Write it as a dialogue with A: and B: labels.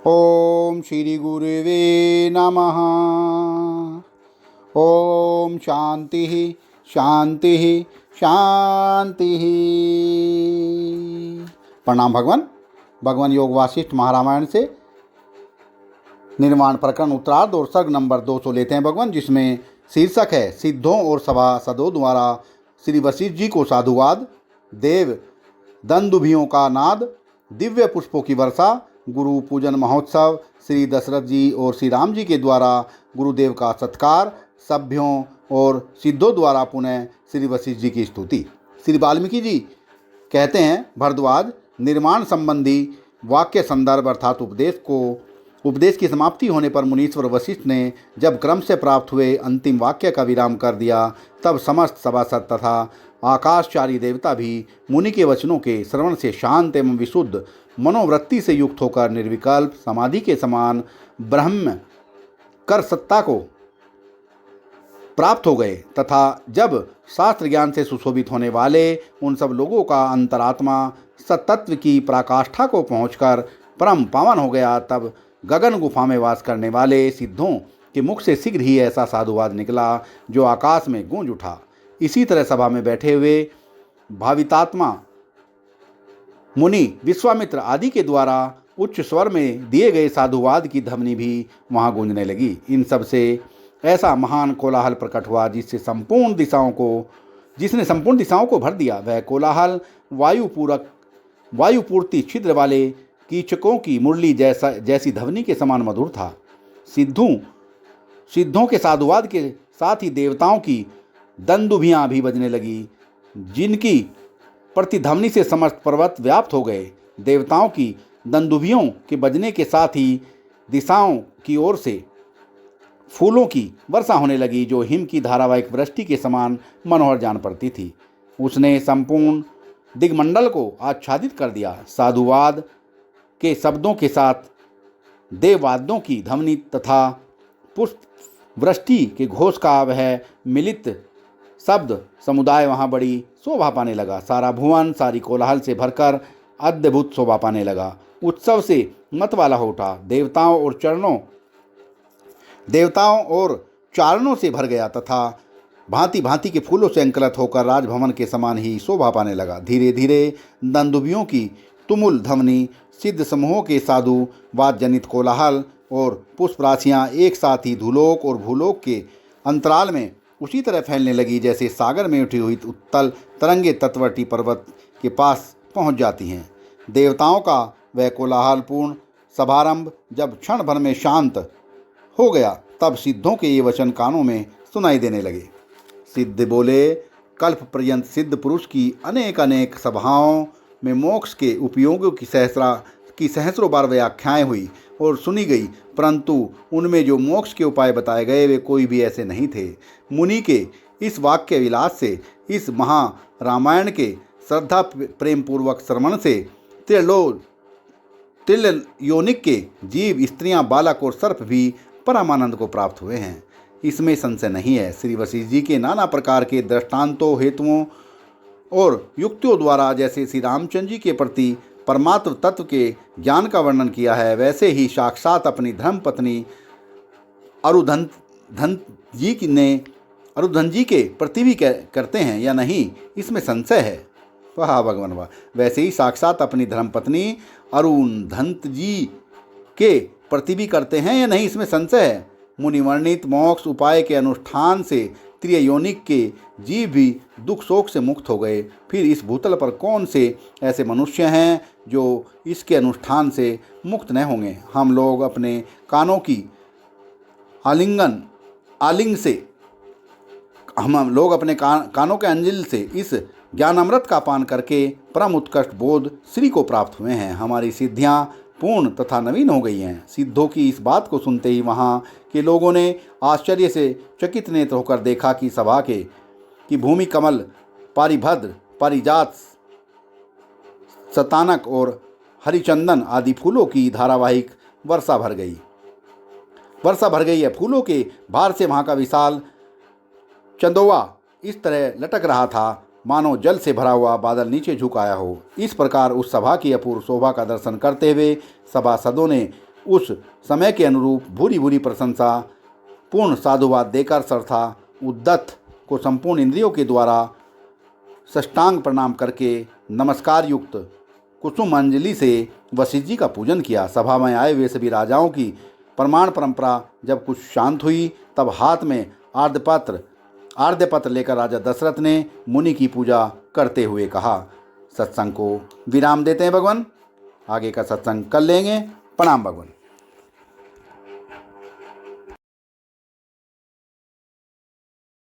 A: ओम श्री गुरुवे नमः। ओम शांति शांति शांति। प्रणाम भगवान। भगवान योग वासिष्ठ महारामायण से निर्माण प्रकरण उत्तरार्ध और सर्ग नंबर 200 लेते हैं भगवान, जिसमें शीर्षक है सिद्धों और सभासदों द्वारा श्री वशिष्ठ जी को साधुवाद, देव दंदुभियों का नाद, दिव्य पुष्पों की वर्षा, गुरु पूजन महोत्सव, श्री दशरथ जी और श्री राम जी के द्वारा गुरुदेव का सत्कार, सभ्यों और सिद्धों द्वारा पुनः श्री वशिष्ठ जी की स्तुति। श्री वाल्मीकि जी कहते हैं, भरद्वाज निर्माण संबंधी वाक्य संदर्भ अर्थात उपदेश की समाप्ति होने पर मुनीश्वर वशिष्ठ ने जब क्रम से प्राप्त हुए अंतिम वाक्य का विराम कर दिया, तब समस्त सभासद तथा आकाशचारी देवता भी मुनि के वचनों के श्रवण से शांत एवं विशुद्ध मनोवृत्ति से युक्त होकर निर्विकल्प समाधि के समान ब्रह्म कर सत्ता को प्राप्त हो गए तथा जब शास्त्र ज्ञान से सुशोभित होने वाले उन सब लोगों का अंतरात्मा सत्तत्व की पराकाष्ठा को पहुंचकर परम पावन हो गया, तब गगन गुफा में वास करने वाले सिद्धों के मुख से शीघ्र ही ऐसा साधुवाद निकला जो आकाश में गूंज उठा। इसी तरह सभा में बैठे हुए भावितात्मा मुनि विश्वामित्र आदि के द्वारा उच्च स्वर में दिए गए साधुवाद की ध्वनि भी वहाँ गूंजने लगी। इन सब से ऐसा महान कोलाहल प्रकट हुआ जिसने संपूर्ण दिशाओं को भर दिया। वह कोलाहल वायुपूर्ति छिद्र वाले कीचकों की मुरली जैसी ध्वनि के समान मधुर था। सिद्धों के साधुवाद के साथ ही देवताओं की दंदुभियाँ भी बजने लगी, जिनकी प्रतिध्वनि से समस्त पर्वत व्याप्त हो गए। देवताओं की दंदुभियों के बजने के साथ ही दिशाओं की ओर से फूलों की वर्षा होने लगी, जो हिम की धारावाहिक वृष्टि के समान मनोहर जान पड़ती थी। उसने संपूर्ण दिग्मंडल को आच्छादित कर दिया। साधुवाद के शब्दों के साथ देववाद्यों की ध्वनि तथा पुष्प वृष्टि के घोष का वह मिलित शब्द समुदाय वहाँ बड़ी शोभा पाने लगा। सारा भुवन सारी कोलाहल से भरकर अद्भुत शोभा पाने लगा, उत्सव से मतवाला हो उठा। देवताओं और चारणों से भर गया तथा भांति भांति के फूलों से अंकलित होकर राजभवन के समान ही शोभा पाने लगा। धीरे धीरे दंदुभियों की तुमुल ध्वनि, सिद्ध समूहों के साधुवाद जनित कोलाहल और पुष्प राशियाँ एक साथ ही धूलोक और भूलोक के अंतराल में उसी तरह फैलने लगी जैसे सागर में उठी हुई उत्तल तरंगे तटवर्ती पर्वत के पास पहुंच जाती हैं। देवताओं का वह कोलाहलपूर्ण सभारंभ जब क्षण भर में शांत हो गया, तब सिद्धों के ये वचन कानों में सुनाई देने लगे। सिद्ध बोले, कल्प पर्यंत सिद्ध पुरुष की अनेक सभाओं में मोक्ष के उपयोगों की सहस्रों बार व्याख्याएं हुई और सुनी गई, परंतु उनमें जो मोक्ष के उपाय बताए गए वे कोई भी ऐसे नहीं थे। मुनि के इस वाक्य विलास से, इस महारामायण के श्रद्धा प्रेम पूर्वक श्रवण से त्रिल योनिक के जीव, स्त्रियां, बालक और सर्प भी परमानंद को प्राप्त हुए हैं, इसमें संशय नहीं है। श्री वशिष्ठ जी के नाना प्रकार के दृष्टांतों, हेतुओं और युक्तियों द्वारा जैसे श्री रामचंद्र जी के प्रति परमात्म तत्व के ज्ञान का वर्णन किया है, वैसे ही साक्षात अपनी धर्मपत्नी अरुधन जी के प्रति भी करते हैं या नहीं, इसमें संशय है। वाह भगवान वाह। वैसे ही साक्षात अपनी धर्मपत्नी अरुधंत जी के प्रति भी करते हैं या नहीं, इसमें संशय है। मुनिवर्णित मोक्ष उपाय के अनुष्ठान से त्रियोनिक के जीव भी दुख शोक से मुक्त हो गए। फिर इस भूतल पर कौन से ऐसे मनुष्य हैं जो इसके अनुष्ठान से मुक्त न होंगे। हम लोग अपने कानों की कानों के अंजिल से इस ज्ञान अमृत का पान करके परम उत्कृष्ट बोध श्री को प्राप्त हुए हैं। हमारी सिद्धियां पूर्ण तथा नवीन हो गई हैं। सिद्धों की इस बात को सुनते ही वहाँ के लोगों ने आश्चर्य से चकित नेत्र होकर देखा कि सभा की भूमि कमल, पारिभद्र, पारिजात, शतानक और हरिचंदन आदि फूलों की धारावाहिक वर्षा भर गई है। फूलों के भार से वहाँ का विशाल चंदोवा इस तरह लटक रहा था मानो जल से भरा हुआ बादल नीचे झुक आया हो। इस प्रकार उस सभा की अपूर्व शोभा का दर्शन करते हुए सभासदों ने उस समय के अनुरूप भूरी भूरी प्रशंसा पूर्ण साधुवाद देकर सरथा उद्दत्त को संपूर्ण इंद्रियों के द्वारा साष्टांग प्रणाम करके नमस्कार युक्त कुसुम अंजलि से वशिष्ठ जी का पूजन किया। सभा में आए हुए सभी राजाओं की प्रमाण परंपरा जब कुछ शांत हुई तब हाथ में आर्द्यपत्र लेकर राजा दशरथ ने मुनि की पूजा करते हुए कहा। सत्संग को विराम देते हैं भगवान, आगे का सत्संग कर लेंगे। प्रणाम भगवान।